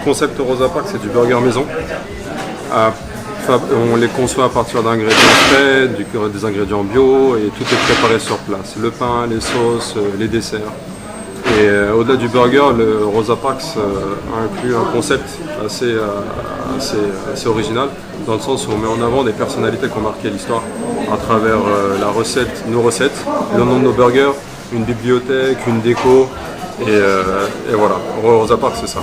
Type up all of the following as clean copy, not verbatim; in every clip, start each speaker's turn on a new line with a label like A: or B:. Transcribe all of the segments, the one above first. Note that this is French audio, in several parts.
A: concept Rosa Parks, c'est du burger maison. On les conçoit à partir d'ingrédients frais, des ingrédients bio et tout est préparé sur place. Le pain, les sauces, les desserts. Et au-delà du burger, le Rosa Parks inclut un concept assez original, dans le sens où on met en avant des personnalités qui ont marqué l'histoire à travers nos recettes, le nom de nos burgers, une bibliothèque, une déco. Et voilà, Rosa Parks c'est ça.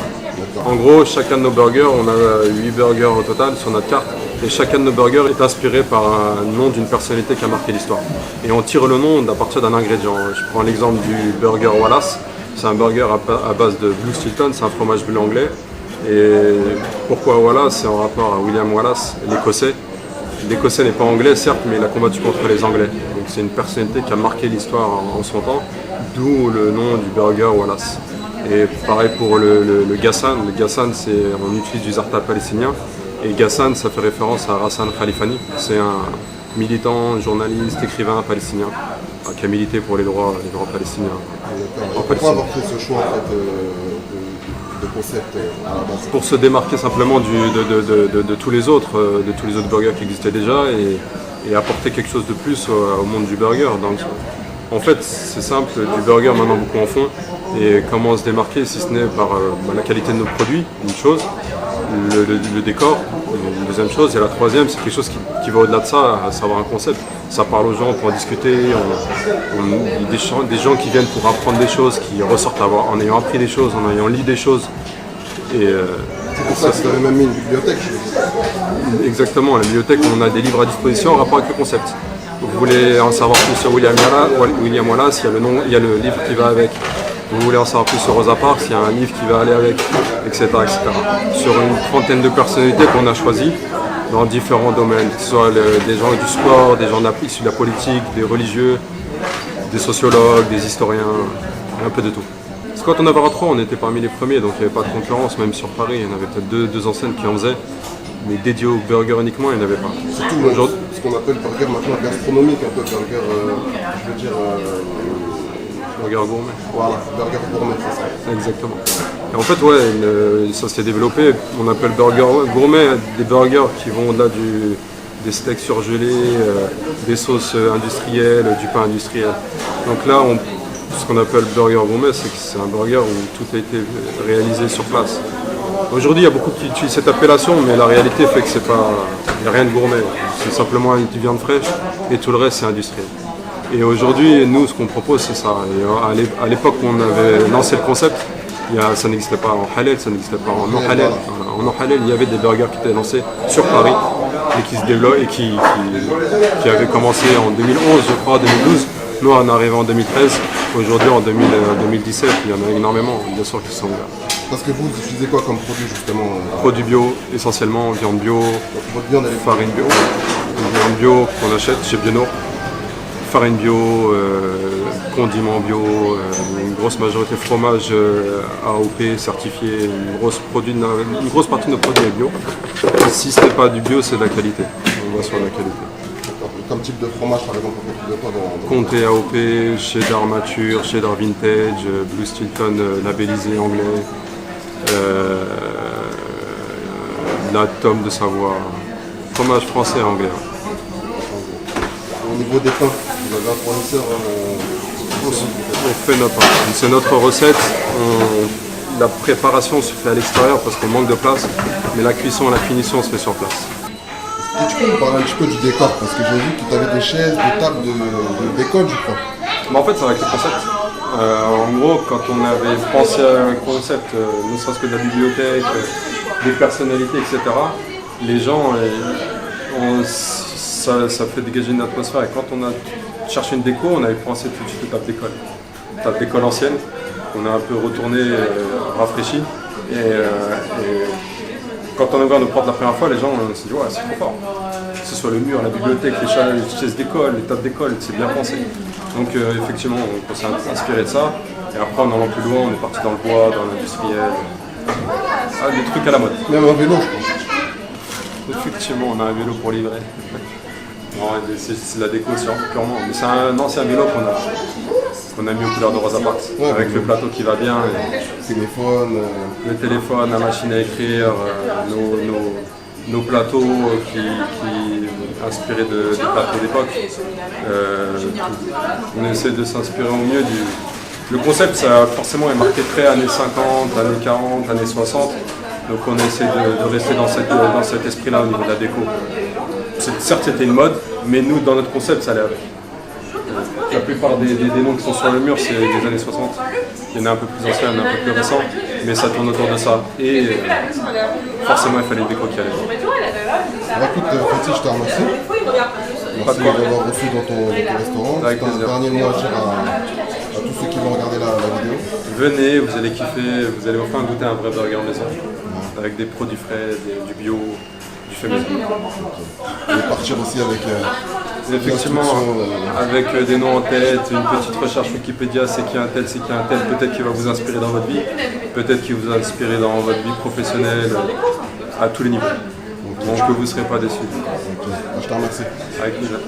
A: En gros, chacun de nos burgers, on a 8 burgers au total sur notre carte, et chacun de nos burgers est inspiré par un nom d'une personnalité qui a marqué l'histoire. Et on tire le nom à partir d'un ingrédient. Je prends l'exemple du burger Wallace, c'est un burger à base de Blue Stilton, c'est un fromage bleu anglais. Et pourquoi Wallace? C'est en rapport à William Wallace, l'Écossais. L'Écossais n'est pas anglais certes, mais il a combattu contre les Anglais. Donc c'est une personnalité qui a marqué l'histoire en son temps, d'où le nom du burger Wallace. Et pareil pour le Ghassan. Le Ghassan, on utilise du zarta palestinien. Et Ghassan, ça fait référence à Hassan Khalifani. C'est un militant, journaliste, écrivain palestinien qui a milité pour les droits palestiniens.
B: Pourquoi avoir fait ce choix en fait, de concept à la base?
A: Pour se démarquer simplement de tous les autres burgers qui existaient déjà et apporter quelque chose de plus au monde du burger. Donc, en fait, c'est simple, du burger maintenant beaucoup en font. Et comment se démarquer si ce n'est par la qualité de nos produits, une chose, le décor, une deuxième chose, et la troisième, c'est quelque chose qui va au-delà de ça, à savoir un concept. Ça parle aux gens pour en discuter, des gens qui viennent pour apprendre des choses, qui ressortent en ayant appris des choses, en ayant lu des choses. Et,
B: c'est pour ça que vous avez même mis une bibliothèque.
A: Exactement, la bibliothèque, on a des livres à disposition en rapport avec le concept. Vous voulez en savoir plus sur William Wallace, il y a le livre qui va avec. Vous voulez en savoir plus sur Rosa Parks, il y a un livre qui va aller avec, etc., etc. Sur une trentaine de personnalités qu'on a choisies dans différents domaines, que ce soit des gens du sport, des gens issus de la politique, des religieux, des sociologues, des historiens, un peu de tout. Parce que quand on avait R3, on était parmi les premiers, donc il n'y avait pas de concurrence, même sur Paris, il y en avait peut-être deux enseignes qui en faisaient, mais dédiées au burger uniquement, il n'y en avait pas.
B: Surtout ce qu'on appelle burger maintenant gastronomique, un peu burger, je veux dire...
A: burger gourmet.
B: Voilà, burger gourmet, c'est ça.
A: Exactement. Et en fait, ouais, ça s'est développé. On appelle burger gourmet des burgers qui vont au-delà des steaks surgelés, des sauces industrielles, du pain industriel. Donc là, ce qu'on appelle burger gourmet, c'est que c'est un burger où tout a été réalisé sur place. Aujourd'hui, il y a beaucoup qui utilisent cette appellation, mais la réalité fait que il n'y a rien de gourmet. C'est simplement une viande fraîche et tout le reste, c'est industriel. Et aujourd'hui, nous, ce qu'on propose, c'est ça. Et à l'époque où on avait lancé le concept, ça n'existait pas en halal, ça n'existait pas en non-halal. En non-halal, il y avait des burgers qui étaient lancés sur Paris et qui se développent et qui avaient commencé en 2011, je crois, 2012. Nous, on est arrivé en 2013. Aujourd'hui, en 2017, il y en a énormément, bien sûr, qui sont là.
B: Parce que vous utilisez quoi comme produit, justement?
A: Produits bio, essentiellement, viande bio, farine bio. Une viande bio qu'on achète chez Bionor. Farine bio, condiments bio, une grosse majorité fromage AOP certifié, une grosse partie de nos produits est bio. Si ce n'est pas du bio, c'est de la qualité. On va sur la qualité.
B: Comme type de fromage, par exemple, on peut de quoi dans
A: Comté AOP, cheddar mature, cheddar vintage, Blue Stilton labellisé anglais, la tome de Savoie, fromage français et anglais.
B: Au niveau des pains, vous avez un fournisseur
A: on fait notre pain. C'est notre recette. La préparation se fait à l'extérieur parce qu'on manque de place, mais la cuisson et la finition se fait sur place.
B: Et tu peux me parler un petit peu du décor, parce que j'ai vu que tu avais des chaises, des tables d'école, je crois.
A: Mais en fait, c'est avec le concept. En gros, quand on avait pensé à un concept, ne serait-ce que de la bibliothèque, des personnalités, etc., les gens, ça fait dégager une atmosphère. Et quand on a cherché une déco, on avait pensé tout de suite aux tables d'école. Tables d'école anciennes, on a un peu retourné, rafraîchi. Et quand on a ouvert nos portes la première fois, les gens se disent ouais, c'est trop fort. Que ce soit le mur, la bibliothèque, les chaises d'école, les tables d'école, c'est bien pensé. Donc effectivement, on s'est inspiré de ça. Et après, en allant plus loin, on est parti dans le bois, dans l'industriel. Des trucs à la mode.
B: Même un vélo, je crois.
A: Effectivement, on a un vélo pour livrer. C'est de la déco purement. Mais c'est un ancien vélo qu'on a qu'on a mis aux couleurs de Rosa Parks,
B: Ouais,
A: avec
B: ouais.
A: le plateau qui va bien.
B: Téléphone.
A: Le téléphone, la machine à écrire, nos plateaux qui inspirés des plateaux d'époque. On essaie de s'inspirer au mieux du... Le concept, ça forcément est marqué très années 50, années 40, années 60. Donc on essaie de rester dans cet esprit-là au niveau de la déco. Certes, c'était une mode, mais nous, dans notre concept, ça allait avec. La plupart des noms qui sont sur le mur, c'est des années 60. Il y en a un peu plus anciens, il y en a un peu plus récents, mais ça tourne autour de ça. Et forcément, il fallait une déco qui allait.
B: Bah, écoute, Fatih, je te remercie. Merci d'avoir reçu dans ton restaurant.
A: Avec
B: C'est un
A: plaisir.
B: dernier mot à dire à tous ceux qui vont regarder la vidéo.
A: Venez, vous allez kiffer, vous allez enfin goûter un vrai burger maison. Avec des produits frais, du bio, du fait maison.
B: Et partir aussi avec
A: Effectivement, avec des noms en tête, une petite recherche Wikipédia, c'est qui un tel, c'est qui un tel, peut-être qu'il va vous inspirer dans votre vie, peut-être qu'il vous a inspiré dans votre vie professionnelle, à tous les niveaux. Donc vous ne serez pas déçus.
B: Ok. Bah, je te remercie.
A: Avec plaisir.